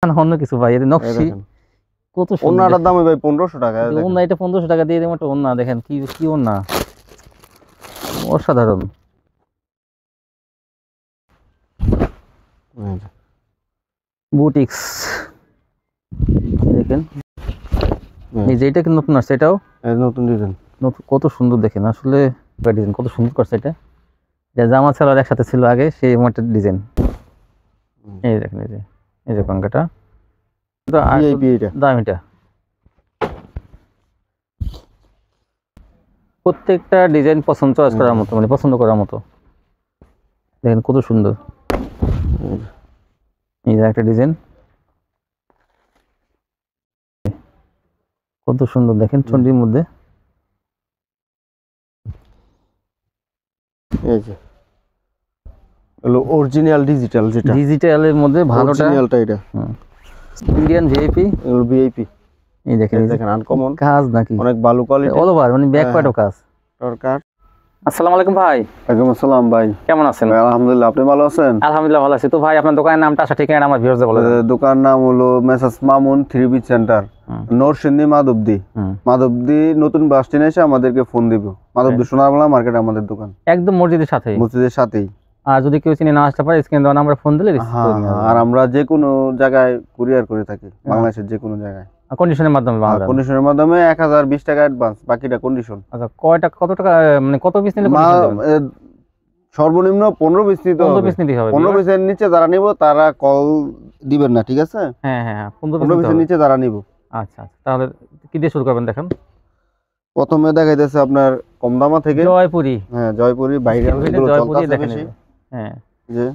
অন্য কিছু ভাই, এর নকশি কত সুন্দর। ওন্নাটার দাম ভাই 1500 টাকা। ওন্না এটা 1500 টাকা দিয়ে দেবো একটা ওন্না, দেখেন কি কি ওন্না, অসাধারণ। বুটিক্স দেখেন, এই যে এটা কি নতুন আসছে, এটাও নতুন ডিজাইন, কত সুন্দর দেখেন আসলে ডিজাইন কত সুন্দর করছে। এটা যা জামা সালোয়ার একসাথে ছিল আগে সেই মডেল ডিজাইন। এই দেখেন, এই যে পাঙ্কাটা দাম, এটা প্রত্যেকটা ডিজাইন পছন্দ চয়েস করার মতো, মানে পছন্দ করার মতো। দেখেন কত সুন্দর, এই যে একটা ডিজাইন কত সুন্দর দেখেন, চন্ডির মধ্যে। এই যে হলো অরিজিনাল ডিজিটাল, যেটা ডিজিটালের মধ্যে ভালোটা অরিজিনালটা, এটা ইন্ডিয়ান ভিআইপি, এগুলো ভিআইপি। এই দেখেন আনকমন কাজ নাকি অনেক ভালো কোয়ালিটি, অল ওভার মানে ব্যাক পার্টও কাজ। দরকার। আসসালামু আলাইকুম ভাই। ওয়ালাইকুম আসসালাম ভাই, কেমন আছেন? আলহামদুলিল্লাহ, আপনি ভালো আছেন? আলহামদুলিল্লাহ ভালো আছি। তো ভাই আপনার দোকানের নামটা আসা ঠিকানা আমার ভিউয়ারদের বলে দেন। দোকান নাম হলো messrs Mamun 3B centre, Narsingdi Madhabdi নতুন বাস স্ট্যান্ড এসে আমাদেরকে ফোন দিব। মাধবদী সোনারবাংলা মার্কেট আমাদের দোকান, একদম মসজিদের সাথেই। আর যদি কেউ চিনে না আসতে পারে স্ক্রিনে দেওয়া নাম্বারে ফোন দিলে রিসিভ করে নিয়ে আসবে। আর আমরা যে কোনো জায়গায় কুরিয়ার করে থাকি, বাংলাদেশের যে কোনো জায়গায়। কন্ডিশনের মাধ্যমে কন্ডিশনের মাধ্যমে 1020 টাকা অ্যাডভান্স, বাকিটা কন্ডিশন। আচ্ছা কত টাকা, মানে কত পিস নিলে সর্বনিম্ন 15 পিস নিতে হবে। 15 পিস নিতে হবে। 15 পিসের নিচে যারা নিব তারা কল দিবেন না, ঠিক আছে? হ্যাঁ 15 পিসের নিচে যারা নিব। আচ্ছা তাহলে কি দিয়ে শুরু করবেন দেখেন। প্রথমে দেখাইতেছে আপনার কম দামা থেকে জয়পুরি। হ্যাঁ জয়পুরি ভাইরাল, এগুলো জয়পুরি চলতেছে দেখেন। বেশি। হ্যাঁ যে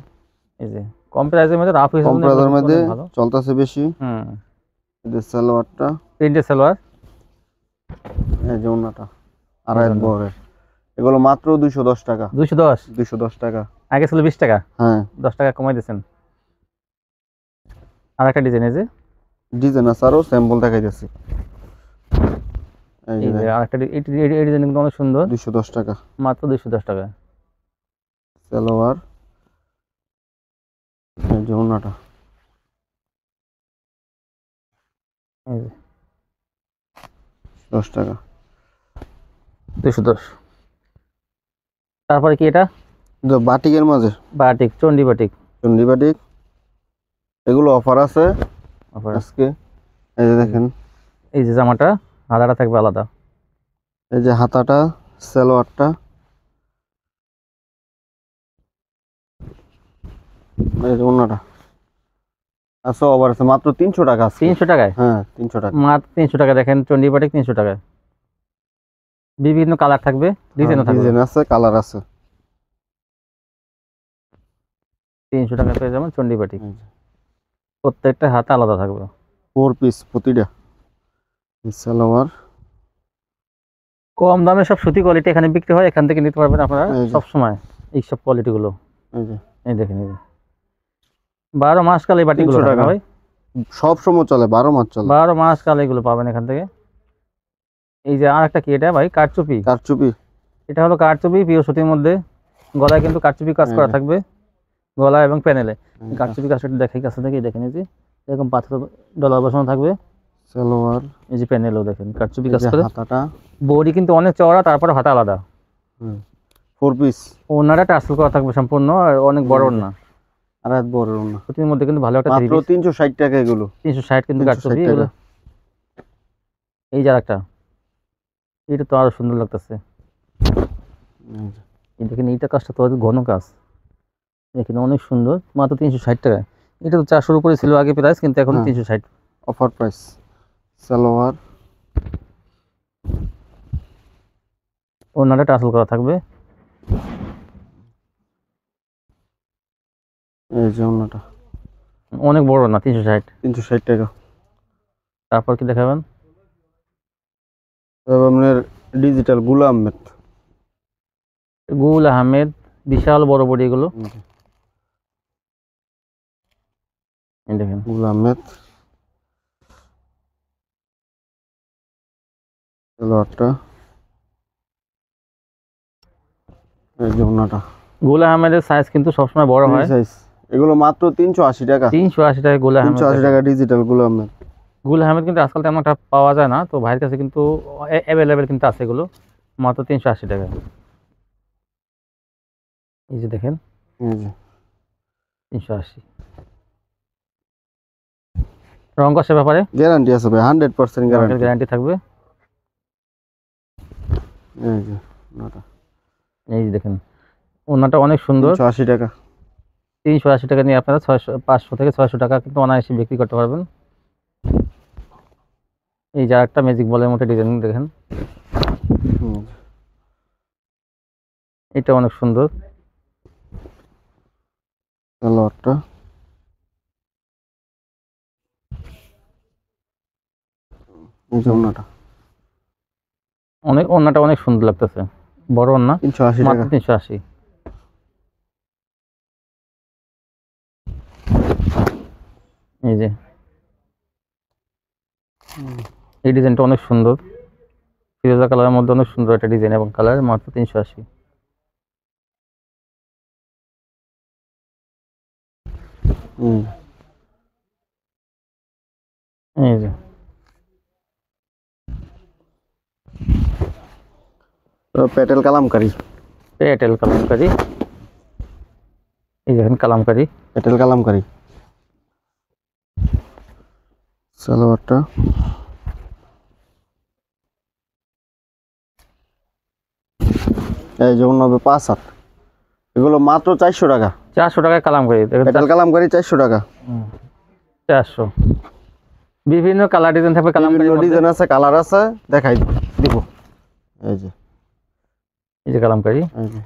এই যে কম প্রাইসের মধ্যে রাফ কম প্রাইসের মধ্যে চলতেছে বেশি। এই সালোয়ারটা, প্রিন্টের সালোয়ার, এই যে ওন্নাটা আড়াই বহরের, এগুলো মাত্র 210 টাকা। 210 টাকা, আগে ছিল 20 টাকা। হ্যাঁ 10 টাকা কমাই দিয়েছেন। আর একটা ডিজাইন, এই যে ডিজাইন আছে, আরো স্যাম্পল দেখাইতেছি। এই যে আরেকটা এই ডিজাইন কিন্তু অনেক সুন্দর। 210 টাকা, মাত্র 210 টাকা। সালোয়ার, এই যে ওন্নাটা, এই যে 10 টাকা, 210। তারপরে কি এটা? বাটিকের মাঝে বাটিক, চন্ডি বাটিক, এগুলো অফার আছে আজকে। এই যে দেখেন, এই যে জামাটা হাতাটা থাকবে আলাদা, এই যে হাতাটা, সালোয়ারটা, এই যে ওন্নাটা আছে, অফার আছে মাত্র 300 টাকা। 300 টাকায়? হ্যাঁ 300 টাকা, মাত্র 300 টাকা। দেখেন চন্ডি বাটিক 300 টাকায়, বিভিন্ন কালার থাকবে, ডিজাইনও থাকবে, ডিজাইন আছে, কালার আছে। 300 টাকা পেয়ে যাবেন চন্ডি বাটিক। প্রত্যেকটা হাতে আলাদা থাকবে, 4 পিস প্রতিটা। সালোয়ার, কম দামে সব সুতি কোয়ালিটি এখানে বিক্রি হয়, এখান থেকে নিতে পারবেন আপনারা সব সময় এই সব কোয়ালিটি গুলো। এই দেখেন, এই যে 12 মাস কাল এই বাটিগুলো হয়, সব সময় চলে, 12 মাস চলে, 12 মাস কাল এগুলো পাবেন এখান থেকে। এই যে আরেকটা কি এটা ভাই? কারচুপি। এটা হলো কারচুপি পিওর সুতির মধ্যে, গলায় কিন্তু কারচুপি কাজ করা থাকবে, গলা এবং প্যানেলে কারচুপি কাজটা দেখাই কাছে থেকে। দেখেন এই যে এরকম পাথর ডলার বসানো থাকবে। সালোয়ার, এই যে প্যানেলও দেখেন কারচুপি কাজ করে। হাতাটা, বডি কিন্তু অনেক চওড়া, তারপরে হাতা আলাদা। 4 পিস, ওনাটা টাসেল করা থাকবে সম্পূর্ণ, আর অনেক বড় ওনা, আড়াই বড় ওনা। সুতির মধ্যে কিন্তু ভালো একটা, মাত্র 360 টাকা এগুলো। 360 কিন্তু কারচুপি এগুলো। এই যে আরেকটা, এটা তো আরো সুন্দর লাগতেছে। দেখেন এইটা কাজটা তো ঘন কাজ, দেখেন অনেক সুন্দর, মাত্র 360 টাকা। এটা তো 400-র উপরে ছিল আগে প্রাইস, কিন্তু এখন 360 অফার প্রাইস। সালোয়ার, ওনাটা টাসেল করা থাকবে। এই যে ওনাটা অনেক বড় না, 360 টাকা। তারপর কি দেখাবেন? আপনার ডিজিটাল গুল আহমেদ, বিশাল বড় বডি এগুলো। দেখেন গুল আহমেদ, সালোয়ারটা, এই যে ওনাটা। গুল আহমেদের সাইজ কিন্তু সবসময় বড় হয়, এগুলো মাত্র 380 টাকা। 380 টাকা গুল আহমেদ। 380 টাকা ডিজিটাল গুল আহমেদ। গুল আহমেদ কিন্তু আজকাল তেমন একটা পাওয়া যায় না, তো ভাইয়ের কাছে কিন্তু অ্যাভেলেবেল কিন্তু আছে এগুলো, মাত্র 380 টাকা। এই যে দেখেন 380। রং কষের ব্যাপারে গ্যারান্টি আছে ভাই, 100% গ্যারান্টি থাকবে। এই যে দেখেন ওনাটা অনেক সুন্দর। 380 টাকা। 380 টাকা নিয়ে আপনারা 500 থেকে 600 টাকা কিন্তু অনায়াসে বিক্রি করতে পারবেন। এই যে একটা ম্যাজিক বলের মতো ডিজাইন দেখেন, এটা অনেক সুন্দর। সালোয়ারটা ওন্নাটা অনেক সুন্দর লাগতেছে, বড় ওন্না। 380 টাকা। মাত্র 380। এই যে এই ডিজাইনটা অনেক সুন্দর, ফিরোজা কালারের মধ্যে অনেক সুন্দর একটা ডিজাইন এবং কালার, মাত্র 380। এই যে পেটেল কালামকারী। পেটেল কালামকারী, এই দেখেন কালামকারী, পেটেল কালামকারী। সালোয়ারটা এই যেমন হবে 5/7, এগুলো মাত্র 400 টাকা। 400 টাকায় কালামকারী, পেটেল কালামকারী 400 টাকা। 400। বিভিন্ন কালার ডিজাইন থাকবে, কালামকারী ডিজাইন আছে, কালার আছে, দেখাই দিব। এই যে কালামকারী, এই যে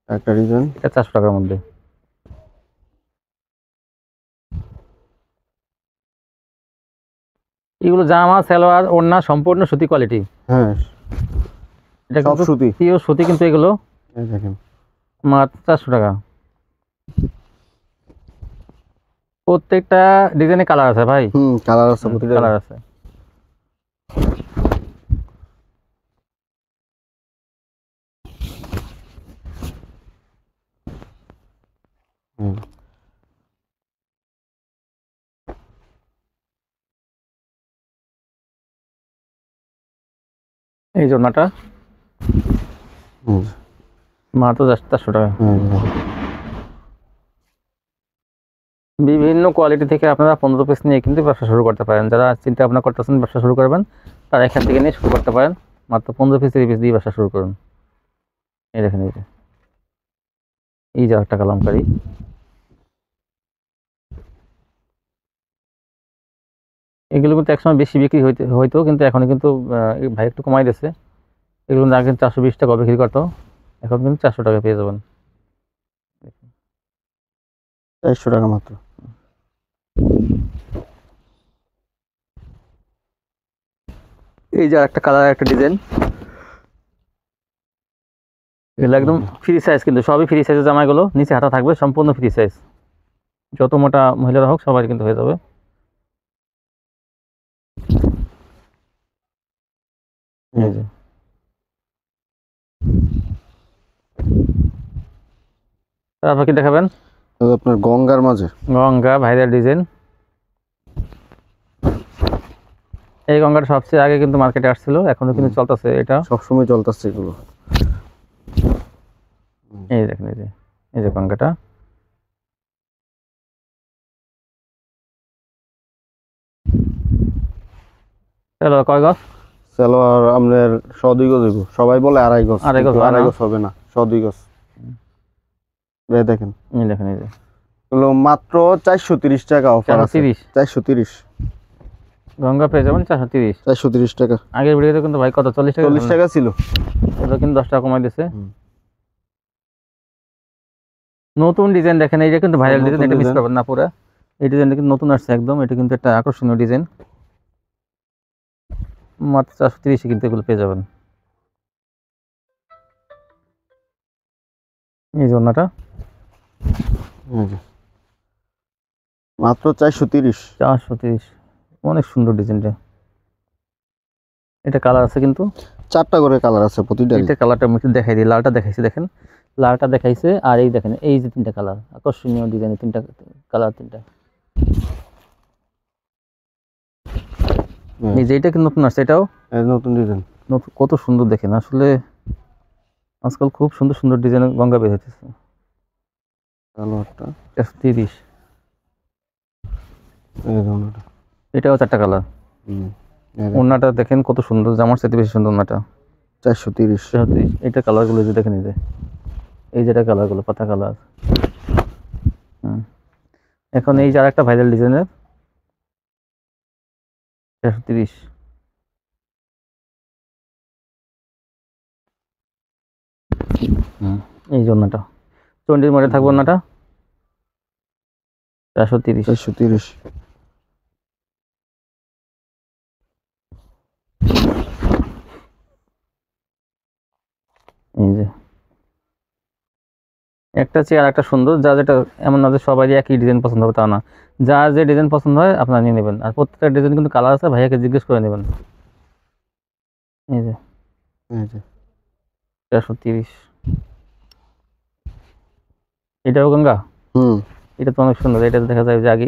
একটা ডিজাইন, এটা 400 টাকার মধ্যে। এগুলো জামা সালোয়ার ওড়না সম্পূর্ণ সুতি কোয়ালিটি। হ্যাঁ এটা সব সুতি, পিওর সুতি কিন্তু এগুলো। এই দেখেন মাত্র 400 টাকা। প্রত্যেকটা ডিজাইনে কালার আছে ভাই। কালার আছে, প্রতিটা কালার আছে। এই জন্যটা মাত্র 400 টাকা। বিভিন্ন কোয়ালিটি থেকে আপনারা 15 পিস নিয়ে কিন্তু ব্যবসা শুরু করতে পারেন। যারা চিন্তা ভাবনা করতেছেন ব্যবসা শুরু করবেন, তারা এখান থেকে নিয়ে শুরু করতে পারেন। মাত্র 15 পিস 30 পিস দিয়ে ব্যবসা শুরু করুন। এই দেখেন, এই যে একটা কালামকারী, এগুলো কিন্তু একসময় বেশি বিক্রি হইতো, কিন্তু এখন কিন্তু ভাই একটু কমাই দিয়েছে। এগুলো আগে 420 টাকা বিক্রি করতো, এখন কিন্তু 400 টাকা পেয়ে যাবেন। 400 টাকা মাত্র। এই যে একটা কালার, একটা ডিজাইন, এগুলো একদম ফ্রি সাইজ, কিন্তু সবই ফ্রি সাইজের জামাগুলো। নিচে হাতা থাকবে, সম্পূর্ণ ফ্রি সাইজ। যত মোটা মহিলারা হোক সবাই কিন্তু হয়ে যাবে। এই যে তারপর কি দেখাবেন? আপনার গঙ্গার মাঝে, গঙ্গা ভাইরাল ডিজাইন। এই গঙ্গাটা সবচেয়ে আগে কিন্তু মার্কেটে আসছিল, এখনো কিন্তু চলতেছে, এটা সবসময় চলতেছে এগুলো। এই দেখেন, এই যে গঙ্গাটা। চলো কয় গজ? সালোয়ার আপনার 102 গজ হইব। সবাই বলে 2.5 গজ, 2.5 গজ হবে না, 102 গজ। দেখেন, এই দেখেন, এই যে এগুলো মাত্র 430 টাকা অফার আছে। 430 গঙ্গা পেয়ে যাবেন 430 টাকা। আগের ভিডিওতে কিন্তু ভাই কত 40 টাকা ছিল, এটা কিন্তু 10 টাকা কমাই দিয়েছে। নতুন ডিজাইন দেখেন, এইটা কিন্তু ভাইরাল ডিজাইন, এটা মিস করবেন না পুরো। এই ডিজাইনটা কিন্তু নতুন আসছে একদম, এটা কিন্তু একটা আকর্ষণীয় ডিজাইন। মাত্র 430 কিন্তু এগুলো পেয়ে যাবেন। এই জন্যটা মাত্র 430। অনেক সুন্দর ডিজাইনটা। এটা কালার আছে কিন্তু 4টা করে কালার আছে প্রতিটা। এটা কালারটা আমি একটু দেখাই দিই, লালটা দেখাইছি দেখেন, লালটা দেখাইছে, আর এই দেখেন এই যে 3টা কালার, আকর্ষণীয় ডিজাইনের 3টা কালার, 3টা। এই যে এটা কি নতুন আসছে? এটাও নতুন ডিজাইন, কত সুন্দর দেখেন, আসলে আজকাল খুব সুন্দর সুন্দর ডিজাইনের গঙ্গা বের হইতেছে। সালোয়ারটা 130। এই ধরনের। এটাও 4টা কালার। ওড়নাটা দেখেন কত সুন্দর, জামার সাথে বেশি সুন্দর ওড়নাটা। 430। এটা কালারগুলো যে দেখেন, এই যেটা কালারগুলো পাতা কালার। এখন এই যে আরেকটা ভাইরাল ডিজাইনের 430। এই যে ওড়নাটা চন্ডির মধ্যে থাকবে, ওড়নাটা 430। 430। এই যে একটা চেয়ার একটা সুন্দর, যা যেটা এমন না যে সবাই একই ডিজাইন পছন্দ হবে, তা না, যা যে ডিজাইন পছন্দ হয় আপনারা নিয়ে নেবেন। আর প্রত্যেকটা ডিজাইন কিন্তু কালার আছে, ভাইয়াকে জিজ্ঞেস করে নেবেন। এই যে 430। এটাও গঙ্গা। এটা তো অনেক সুন্দর, এটা দেখা যায় যে আগে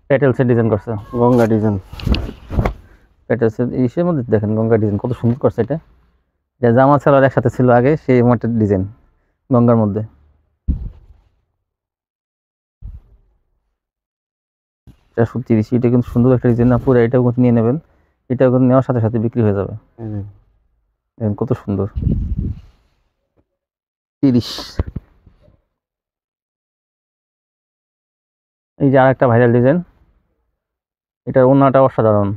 প্যাটেলসের ডিজাইন করছে, গঙ্গা ডিজাইন। প্যাটেলসের ইসের মধ্যে দেখেন গঙ্গা ডিজাইন কত সুন্দর করছে। এটা জামা সালোয়ার একসাথে ছিল আগে, সেই মডেল ডিজাইন গঙ্গার মধ্যে। এটা কিন্তু সুন্দর একটা ডিজাইন, পুরো এটাও কিন্তু নিয়ে নেবেন। এটাও কিন্তু নেওয়ার সাথে সাথে বিক্রি হয়ে যাবে। দেখেন কত সুন্দর। 30। এই যে আরেকটা ভাইরাল ডিজাইন, এটার ওড়নাটা অসাধারণ,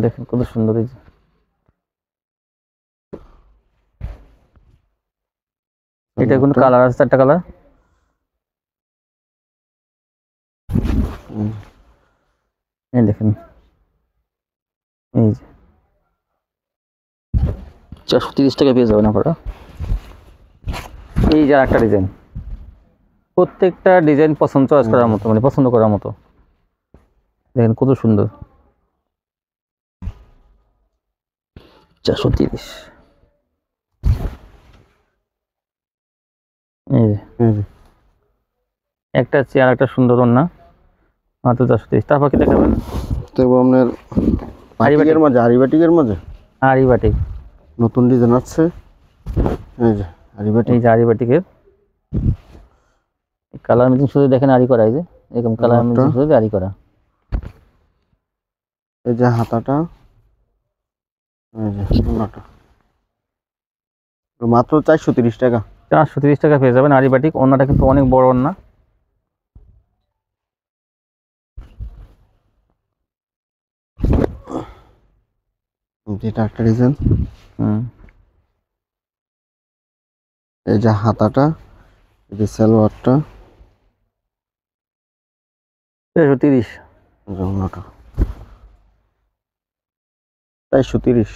দেখেন কত সুন্দর। এই যে এটা কিন্তু কালার আছে 4টা কালার। এই দেখেন, এই যে 430 টাকা পেয়ে যাবেন আপনারা। এই যে একটা ডিজাইন, প্রত্যেকটা ডিজাইন পছন্দ চয়েস করার মতো, মানে পছন্দ করার মতো। দেখেন কত সুন্দর। 430। এই যে একটা চেয়ার একটা সুন্দর ওড়না, মাত্র 430। তারপর কি দেখাবেন? তো আপনার বাটিকের মাঝে, আরিবাটিকের মাঝে আরিবাটিক নতুন ডিজাইন আছে। এই যে আরিবাটিক, এই যে আরিবাটিকের কালার মিটিং শুধু দেখেন, আরি করা, এই যে এরকম কালার মিটিং শুধু আরি করা। এই যে হাতাটা, এই যে ওড়নাটা মাত্র 430 টাকা। 430 টাকা পেয়ে যাবেন আরিবাটিক। ওড়নাটা কিন্তু অনেক বড় ওড়না। যেটা একটা ডিজাইন। এই যে হাতাটা, এই যে সালোয়ারটা 430। ওড়নাটা 430।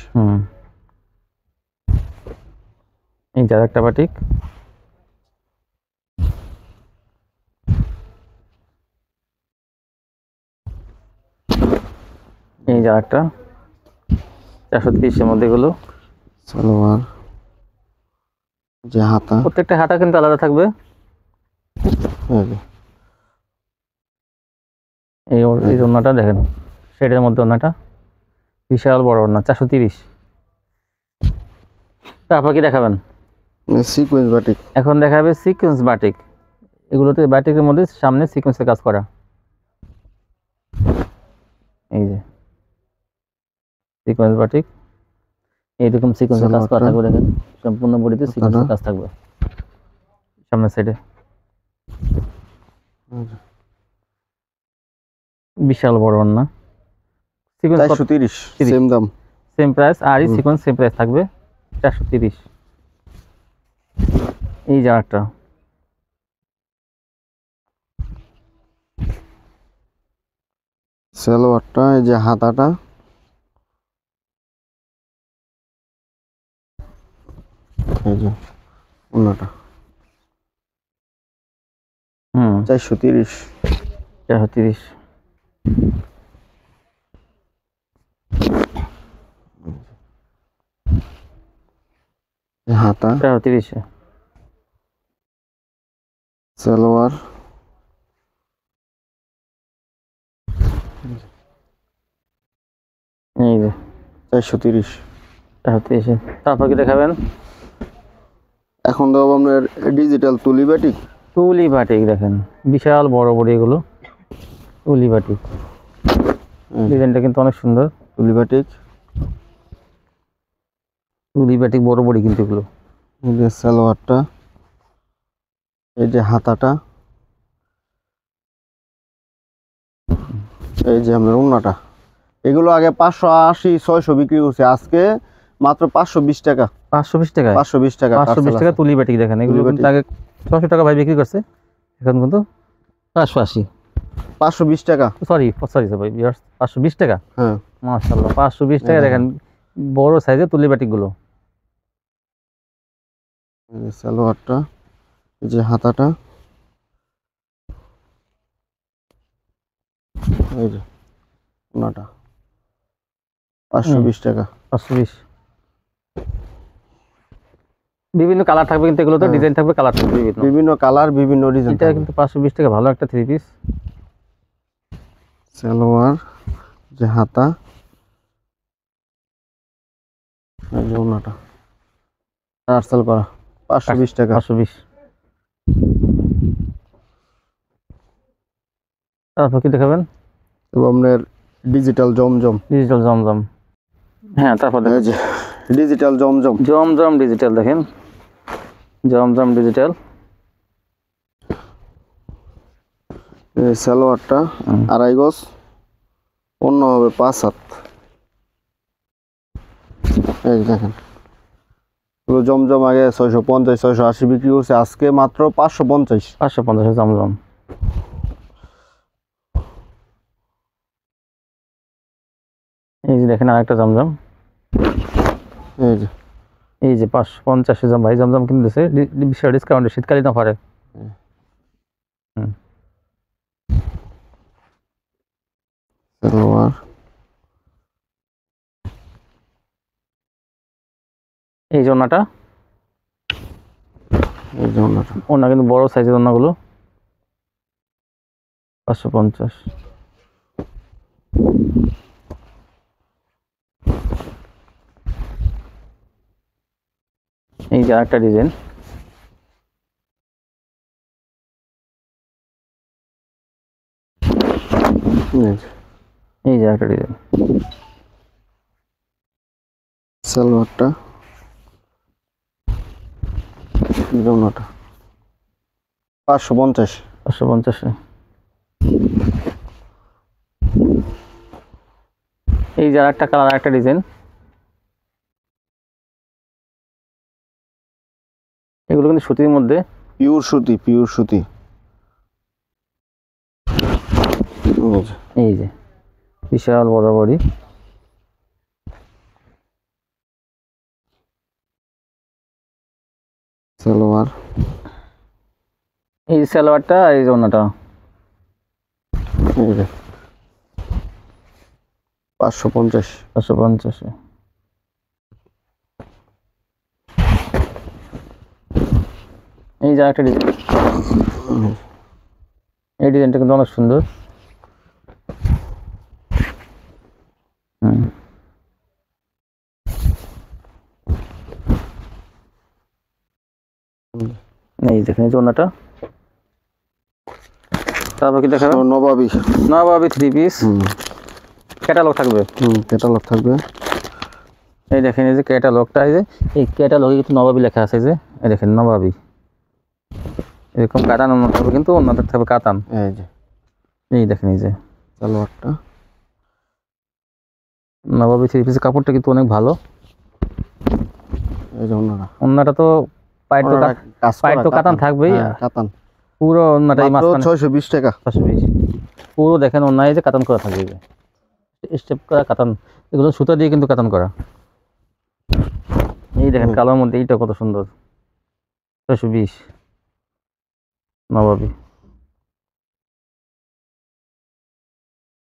এই যে একটা বাটিক, এই যে একটা 430-এর মধ্যে গুলো সালোয়ার, যে হাতা, প্রত্যেকটা হাতা কিন্তু আলাদা থাকবে। এই ওড়নাটা দেখেন, শেডের মধ্যে ওড়নাটা বিশাল বড় ওড়না, 430। তারপর কি দেখাবেন? Sequence batik. এখন দেখাবে সিকোয়েন্স বাটিক। এগুলোতে বাটিকের মধ্যে সামনে সিকোয়েন্সের কাজ করা। এই যে সিকোয়েন্স বাটিক, এইরকম সিকোয়েন্সের কাজ করা থাকবে। দেখেন সম্পূর্ণ বডিতে সিকোয়েন্সের কাজ থাকবে সামনের সাইডে। বিশাল বড় ওড়না, সিকোয়েন্স 430 সেম দাম, সেম প্রাইস। আর এই সিকোয়েন্স সেম প্রাইস থাকবে 430। এই যে একটা সালোয়ারটা, এই যে হাতাটা, এই যে ওড়নাটা 430। 430। হাতা 1330 সালোয়ার এই যে 430। 430। তারপর কি দেখাবেন? এখন দেবো আপনার ডিজিটাল তুলি বাটিক। তুলি বাটিক দেখেন, বিশাল বড় বড় এগুলো তুলি বাটিক। ডিজাইনটা কিন্তু অনেক সুন্দর। তুলি বাটিক বড় বড় কিন্তু এগুলো। এই যে সালোয়ারটা, এই যে হাতাটা, এই যে আপনার ওড়নাটা। এগুলো আগে 580-600 বিক্রি করছে, আজকে মাত্র 520 টাকা। 520 টাকা? 520 টাকা 520 টাকা তুলি বাটিক দেখেন। এগুলো কিন্তু আগে 600 টাকা ভাই বিক্রি করছে, এখন কিন্তু 580। 520 টাকা, সরি ভাই, 520 টাকা। হ্যাঁ মাশাআল্লাহ, 520 টাকা দেখেন বড় সাইজের তুলি বাটিক গুলো। এই যে সালোয়ারটা, এই যে হাতাটা, এই যে ওড়নাটা 520 টাকা। 520। বিভিন্ন কালার থাকবে কিন্তু এগুলো তো, ডিজাইন থাকবে, কালার থাকবে বিভিন্ন কালার, বিভিন্ন ডিজাইন। এটা কিন্তু 520 টাকা, ভালো একটা 3 পিস। সালোয়ার, যে হাতা, এই যে ওড়নাটা টার্সেল করা 520 টাকা। 520। তারপর কি দেখাবেন? এবং আপনার ডিজিটাল জমজম। হ্যাঁ, তারপর এই যে ডিজিটাল জমজম ডিজিটাল দেখেন, জমজম ডিজিটাল। এই সালোয়ারটা 2.5 গজ, অন্য হবে 5 হাত। এই যে দেখেন, পুরো জমজম আগে 650-680 বিক্রি করছে, আজকে মাত্র 550। 550 জমজম। এই যে দেখেন আরেকটা জমজম, এই যে 550 ভাই জমজম কিনতেছে বিশাল ডিসকাউন্টে, শীতকালীন অফারে। সালোয়ার, এই যে ওড়নাটা, ওড়না কিন্তু বড় সাইজের ওড়নাগুলো 550। এই যে আরেকটা ডিজাইন, এই যে আরেকটা ডিজাইন। সালোয়ারটা, ওড়নাটা 550। 550। এই যে আরেকটা কালার, আরেকটা ডিজাইন। এগুলো কিন্তু সুতির মধ্যে, পিওর সুতি। এই যে বিশাল বড় বড়ি। সালোয়ার, এই সালোয়ারটা, এই যে ওড়নাটা, এই যে 550। 550। এই যে আরেকটা ডিজাইন, এই ডিজাইনটা কিন্তু অনেক সুন্দর। এই দেখেন ওড়নাটা। তারপর কি দেখাবো? নবাবী 3 পিস, ক্যাটালগ থাকবে। এই দেখেন, এই যে ক্যাটালগটা, এই ক্যাটালগে কিন্তু নবাবী লেখা আছে। এই দেখেন নবাবী, এরকম কাতান ওড়না থাকবে, কিন্তু ওড়নাটা থাকবে কাতান। এই দেখেন, এই যে সালোয়ারটা, নবাবী 3 পিসের কাপড়টা কিন্তু অনেক ভালো। এই যে ওড়নাটা তো পায়ের তো কাতান থাকবেই, কাতান পুরো ওড়নাটাই মাঝখানে 620 টাকা। 620 পুরো দেখেন ওড়নায় যে কাতান করা থাকবে, স্টেপ করা কাতান, এগুলো সুতা দিয়ে কিন্তু কাতান করা। এই দেখেন কালোর মধ্যে এইটা কত সুন্দর, 620 নবাবী।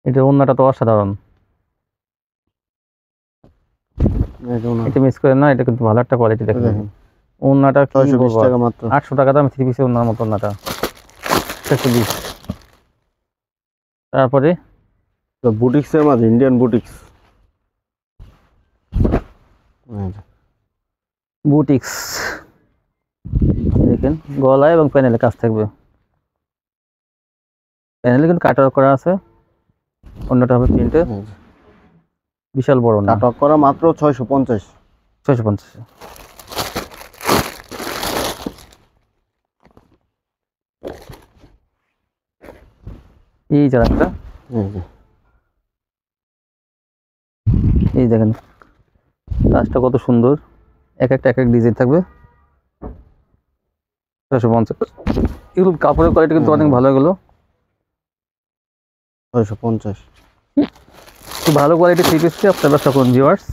এটা ওড়নাটা তো অসাধারণ, এটা মিস করেন না, এটা কিন্তু ভালো একটা কোয়ালিটি দেখেন। ওন্নাটা কি 620 বলবো টাকা মাত্র। 800 টাকা দাম 3 পিসের ওন্নার মতো ওন্নাটা 620। তারপরে তো বুটিক্সের মাঝে ইন্ডিয়ান বুটিক্স, বুটিক্স দেখেন গলা এবং প্যানেলে কাজ থাকবে, প্যানেলে কিন্তু কাট করা আছে, অন্যটা হবে প্রিন্টে, বিশাল বড় না, কাট করা মাত্র 650। 650। এই যে একটা, এই দেখেন কাজটা কত সুন্দর, এক একটা এক এক ডিজাইন থাকবে, 650। এগুলো কাপড়ের কোয়ালিটি কিন্তু অনেক ভালো, এগুলো 650। খুব ভালো কোয়ালিটি থ্রি পিসটি আপনার ব্যবসা করুন ভিউয়ার্স,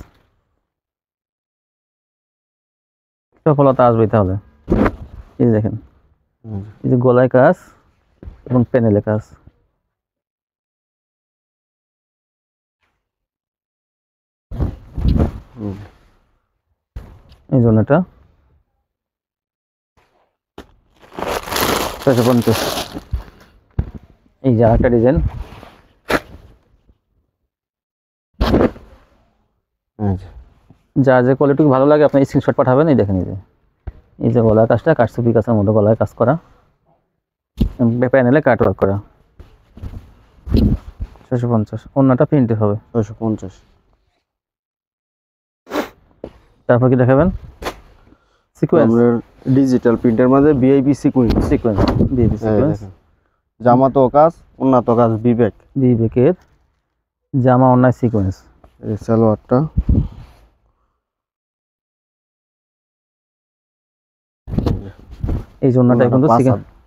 সফলতা আসবে তাহলে। এই যে দেখেন, এই যে গলায় কাজ এবং প্যানেলে কাজ, এই জন্য এটা 650। এই যে একটা ডিজাইন, যার যে কোয়ালিটি ভালো লাগে আপনি স্ক্রিনশট পাঠাবেন। এই দেখেন, এই যে গলার কাজটা কাঠসুপি কাজের মধ্যে গলায় কাজ করা, প্যানেলে কাট ওয়ার্ক করা, 650। অন্যটা প্রিন্টে হবে 650। তারপর কি দেখাবেন? সিকোয়েন্স, ডিজিটাল প্রিন্টের মাঝে ভিআইপি সিকোয়েন্স, বিবি সিকোয়েন্স, জামা তো কাজ, উন্নত কাজ, বিবেকের জামা অন্যায় সিকোয়েন্স। এই সালোয়ারটা, এই জন্যটা কিন্তু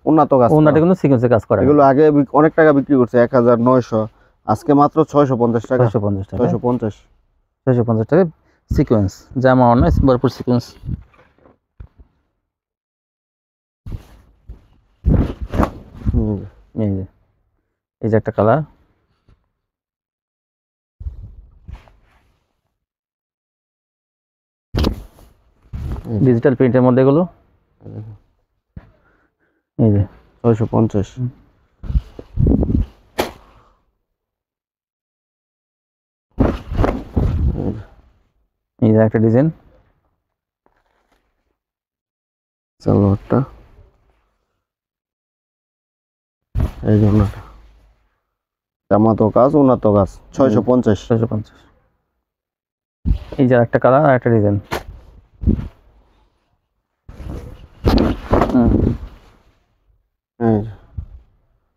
উন্নত কাজ, ওন্নাটা কিন্তু সিকোয়েন্সে কাজ করা। এগুলো আগে অনেক টাকা বিক্রি করছে, 1900, আজকে মাত্র 650 টাকা। 650 টাকা, 650। 650 টাকা সিকোয়েন্স, জামা অন্যায় ভরপুর সিকোয়েন্স। এই যে একটা কালার, ডিজিটাল প্রিন্টের মধ্যে এগুলো, এই যে 650। এই যে একটা ডিজাইন, সালোয়ারটা, এই জন্য জামা তো কাজ, উন্নত কাজ, 650। 650। এই যে একটা কালার আর একটা ডিজাইন,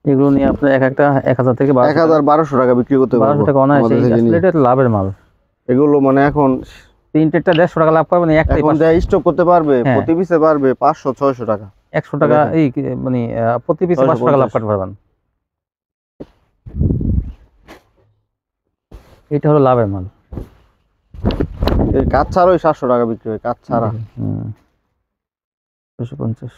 এগুলো নিয়ে আপনি এক একটা 1000 থেকে 1200 টাকা বিক্রি করতে পারবেন। 1200 টাকা অনায়াসে, আসলে এটা লাভের মাল। এগুলো মানে এখন প্রিন্টেডটা 150 টাকা লাভ পাবেন, একটাই এখন যা স্টক করতে পারবে, প্রতি পিসে পারবে 500-600 টাকা, 100 টাকা, এই মানে প্রতি পিসে 500 টাকা লাভ করতে পারবেন। এটা হলো লাভের মাল। এর কাজ ছাড়াই 700 টাকা বিক্রি হয়, কাজ ছাড়া। 650।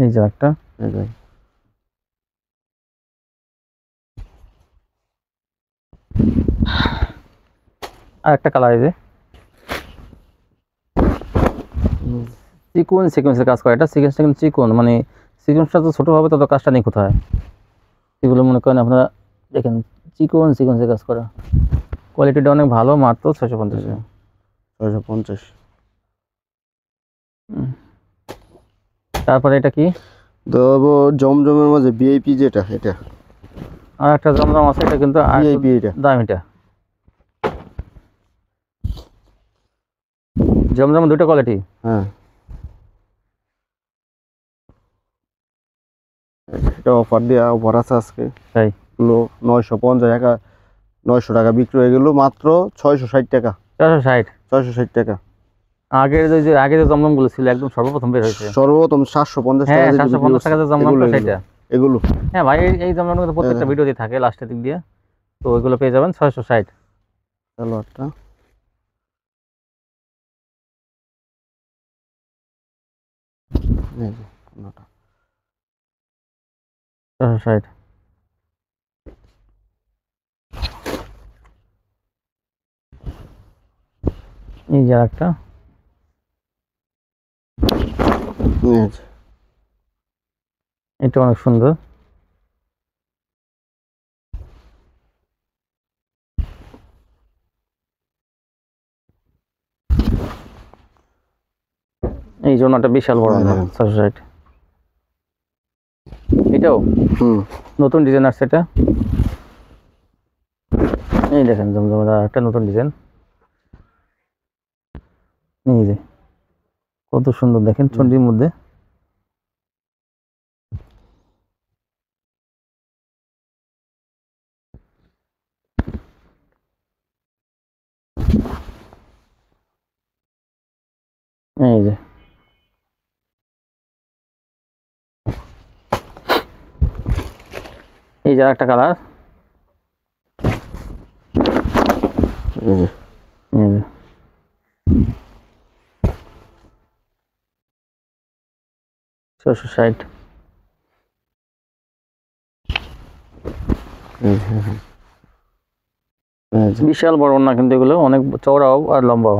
এই যে একটা, আর একটা কালার, এই যে সিকোয়েন্সের কাজ করে, এটা সিকোয়েন্সটা কিন্তু চিকন, মানে সিকোয়েন্সটা তো ছোট হবে তত কাজটা নিখুঁত হয়। এগুলো মনে করেন আপনারা দেখেন সিকোয়েন্সের কাজ করা, কোয়ালিটিটা অনেক ভালো, মাত্র 650। 650। তারপরে এটা কি? জমজমের মাঝে ভিআইপি, যেটা এটা আর একটা জমজম আছে, এটা কিন্তু ভিআইপি, এটা দাম, এটা জমজম দুটো কোয়ালিটি। হ্যাঁ, এটা অফার দেওয়া, অফার আছে আজকে, তাই 950, 900 টাকা বিক্রি হয়ে গেল, মাত্র 660 টাকা। 660 টাকা। আগের যে জমজম গুলো ছিল একদম সর্বপ্রথম বের হয়েছে, সর্বপ্রথম 750 টাকা। হ্যাঁ 750 টাকা জমজম, সেটা এগুলো, হ্যাঁ ভাই, এই জমজম কিন্তু প্রত্যেকটা ভিডিওতে থাকে লাস্টের দিক দিয়ে, তো ওইগুলো পেয়ে যাবেন 660। সালোয়ারটা, এই যে 660। এই যে একটা এটা অনেক সুন্দর। এই জন্যটা বিশাল বড় 660। এটাও নতুন ডিজাইন আসছে এটা। এই দেখেন জমজমাদার একটা নতুন ডিজাইন। এই যে কত সুন্দর দেখেন চন্ডির মধ্যে। এই যে এই যে একটা কালার। এই যে 660। বিশাল বড় না কিন্তু এগুলো অনেক চওড়াও আর লম্বাও।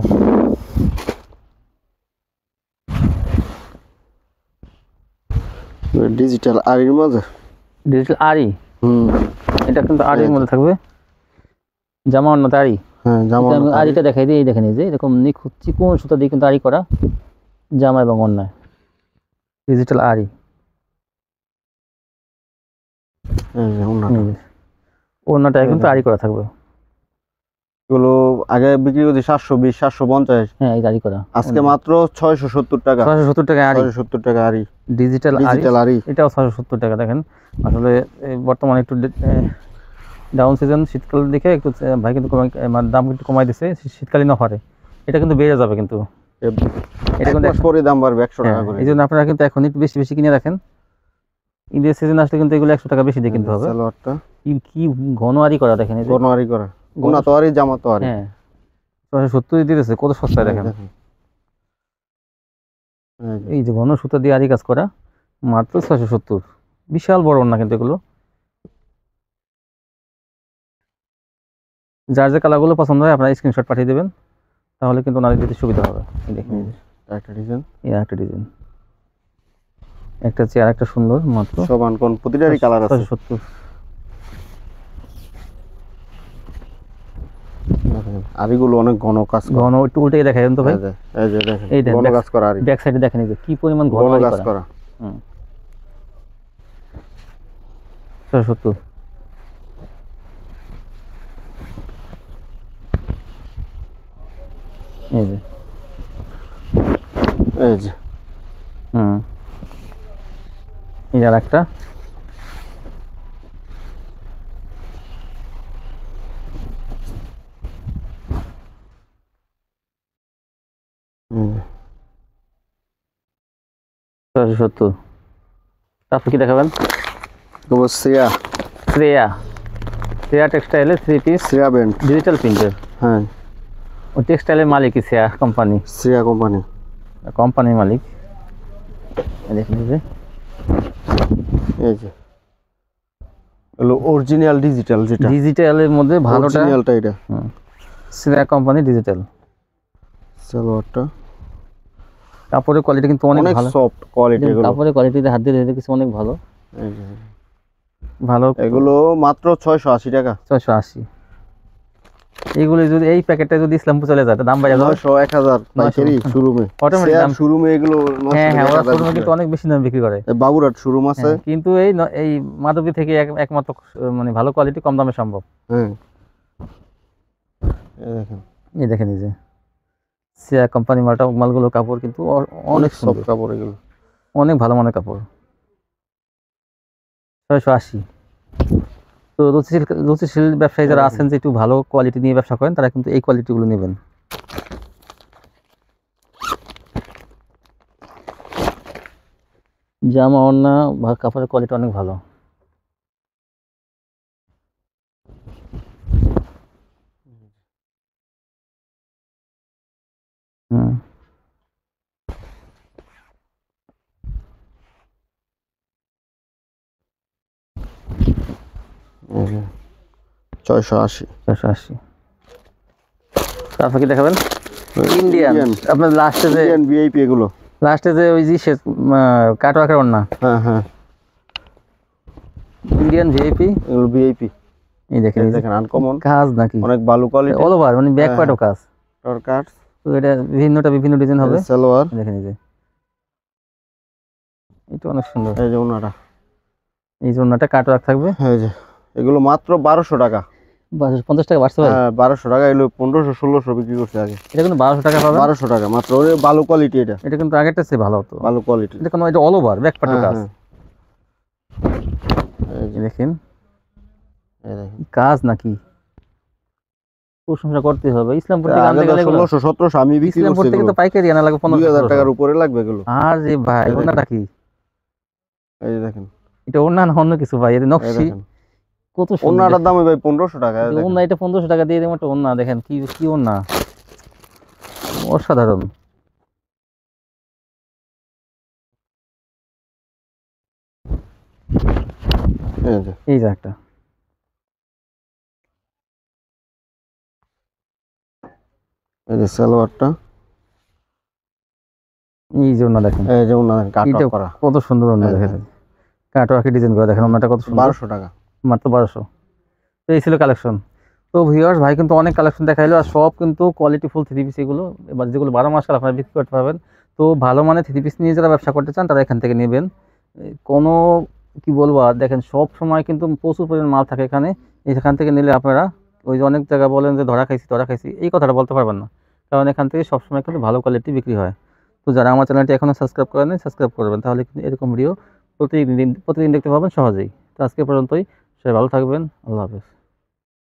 ডিজিটাল আরির মধ্যে, ডিজিটাল আরি। এটা কিন্তু আরির মধ্যে থাকবে, জামা অন্যতে আরি। হ্যাঁ জামা আরিটা দেখাই দিই। এই দেখেন এই যে এরকম নিখুঁত চিকন সুতা দিয়ে কিন্তু আরি করা জামা এবং অন্যায় ডিজিটাল আরি। ওড়নাটা কিন্তু আরি করা থাকবে। এগুলো আগে বিক্রি করছি 720 750। হ্যাঁ এই আরি করা, আজকে মাত্র 670 টাকা। 670 টাকা আরি, 670 টাকা আরি ডিজিটাল আরি। এটাও 670 টাকা। দেখেন আসলে বর্তমানে একটু ডাউন সিজন, শীতকাল দেখে একটু ভাই কিন্তু দাম কিন্তু কমাই দিচ্ছে শীতকালীন অফারে। এটা কিন্তু বেড়ে যাবে কিন্তু, এটা কিন্তু পরে দাম বাড়বে 100 টাকা করে। এই জন্য আপনারা কিন্তু এখন একটু বেশি বেশি কিনে রাখেন। ঈদের সিজন আসলে কিন্তু এগুলো 100 টাকা বেশি দিয়ে কিনতে হবে। সালোয়ারটা কি ঘন আরি করা দেখেন, এই যে ঘন আরি করা, গোনা তো আরি জামা তো আরি। হ্যাঁ 670 দিতেছে, কত সস্তায় দেখেন। এই যে ঘন সুতা দিয়ে আরি কাজ করা মাত্র 670। বিশাল বড় না কিন্তু এগুলো। যার যে কালারগুলো পছন্দ হয় আপনারা স্ক্রিনশট পাঠিয়ে দেবেন, তাহলে কিন্তু ওনাদের দিতে সুবিধা হবে। দেখেন একটা ডিজাইন, এই একটা ডিজাইন, একটা চেয়ার একটা সুন্দর মাত্র সমান কোন প্রতিটারই কালার আছে। 670। আরিগুলো অনেক ঘন কাজ করা, ঘন একটু উল্টে দেখাবেন তো ভাই। এই যে দেখেন এই ঘন কাজ করা আরি, ব্যাক সাইডে দেখেন এই যে কি পরিমাণ ঘন কাজ করা। 670। এই যে এই যে এই আর একটা তারপর কি দেখাবেন? শ্রেয়া শ্রেয়া শ্রেয়া টেক্সটাইলে 3 পিস শ্রেয়া ব্র্যান্ড ডিজিটাল প্রিন্টের। হ্যাঁ ও টেক্সটাইলের মালিকই শ্রেয়া কোম্পানি, শ্রেয়া কোম্পানির মালিক। দেখুন এই যে হলো অরিজিনাল ডিজিটাল, যেটা ডিজিটালের মধ্যে ভালোটা অরিজিনালটা এটা শ্রেয়া কোম্পানি ডিজিটাল। সালোয়ারটা কাপড়ের কোয়ালিটি কিন্তু অনেক ভালো, সফট কোয়ালিটি। এগুলো কাপড়ের কোয়ালিটিতে হাত দিয়ে দেখেছি অনেক ভালো। এই যে ভালো, এগুলো মাত্র 680 টাকা। 680। এইগুলো যদি এই প্যাকেটটা যদি ইসলামপুর চলে যায় দাম বাইরে 900 1000 পাইকারি শোরুমে, অটোমেটিক দাম শোরুমে এগুলো 900 হ্যাঁ হ্যাঁ ওরা শোরুমে কিন্তু অনেক বেশি দাম বিক্রি করে। বাবুরহাট শোরুম আছে, কিন্তু এই মাধবী থেকে একমাত্র মানে ভালো কোয়ালিটি কম দামে সম্ভব। হ্যাঁ এই দেখেন এই যে শ্রেয়া কোম্পানি মালগুলো কাপড় কিন্তু অনেক সফট কাপড়, এগুলো অনেক ভালো মানের কাপড়। 680। তো রুচিশীল ব্যবসায়ী যারা আছেন যে একটু ভালো কোয়ালিটি নিয়ে ব্যবসা করেন, তারা কিন্তু এই কোয়ালিটিগুলো নেবেন। জামা ওড়না কাপড়ের কোয়ালিটি অনেক ভালো। হুম 680। তারপর কি দেখাবেন? ইন্ডিয়ান আপনার লাস্টে যে ইন্ডিয়ান ভিআইপি এগুলো, লাস্টে যে ওই যে কাটওয়ার্কের ওড়না, হ্যাঁ হ্যাঁ ইন্ডিয়ান ভিআইপি, এগুলো ভিআইপি। এই দেখেন দেখেন আনকমন কাজ নাকি অনেক ভালো কোয়ালিটি, অল ওভার মানে ব্যাক পার্টও কাজ। টর্কার তো এটা বিভিন্ন ডিজাইন হবে। সালোয়ার দেখেন এই যে এটা অনেক সুন্দর, এই যে ওনাটা, এই যে ওড়নাটা কাটওয়ার্ক থাকবে। এই যে এগুলো মাত্র 1200 টাকা, 50 টাকা বাড়ছে ভাই। হ্যাঁ 1200 টাকা, এগুলো 1500-1600 বিক্রি করছে আগে। এটা কিন্তু 1200 টাকা পাবেন, 1200 টাকা মাত্র, ওরে ভালো কোয়ালিটি, এটা এটা কিন্তু আগেরটা চেয়ে ভালো হতো, ভালো কোয়ালিটি। এটা কোনো এটা অল ওভার ব্যাক পার্টও কাজ। এই যে দেখেন এই দেখেন কাজ নাকি, প্রশংসা করতে হবে। ইসলামপুর থেকে আনতে আগে গেলে 1600-1700 আমি বিক্রি ইসলামপুর করছি থেকে তো এগুলো, পাইকারি আনা লাগবে 2000 1500 টাকার উপরে লাগবে এগুলো। আর যে ভাই এই ওড়নাটা কি, এই যে দেখেন এটা ওড়না না অন্য কিছু ভাই, এটা এই নকশি দেখেন কত সুন্দর। ওনাটার দাম ভাই 1500 টাকা, এই দেখেন। ওড়না এটা 1500 টাকা দিয়ে দেবো একটা ওড়না, দেখেন কি কি ওড়না, অসাধারণ। এই যে এই যে একটা এই যে সালোয়ারটা, এই যে ওড়না দেখেন, এই যে ওনা কাট এটা করা কত সুন্দর ওড়না দেখেন, কাটওয়ার্কের ডিজাইন করা দেখেন, ওড়নাটা কত সুন্দর, 1200 টাকা মাত্র 1200। তো এই ছিল কালেকশন। তো ভিউয়ার্স ভাই কিন্তু অনেক কালেকশন দেখাইলো, আর সব কিন্তু কোয়ালিটি ফুল থ্রি পিস এগুলো, এবার যেগুলো 12 মাস কাল আপনারা বিক্রি করতে পারবেন। তো ভালো মানে থ্রি পিস নিয়ে যারা ব্যবসা করতে চান তারা এখান থেকে নেবেন। কোনো কি বলবো আর দেখেন সব সময় কিন্তু প্রচুর পরিমাণ মাল থাকে এখানে, এখান থেকে নিলে আপনারা ওই যে অনেক জায়গায় বলেন যে ধরা খাইছি এই কথাটা বলতে পারবেন না, কারণ এখান থেকে সবসময় কিন্তু ভালো কোয়ালিটি বিক্রি হয়। তো যারা আমার চ্যানেলটি এখনও সাবস্ক্রাইব করেন সাবস্ক্রাইব করবেন, তাহলে কিন্তু এরকম ভিডিও প্রতিদিন দেখতে পাবেন সহজেই। তো আজকে পর্যন্তই, সবাই ভালো থাকবেন, আল্লাহ হাফেজ।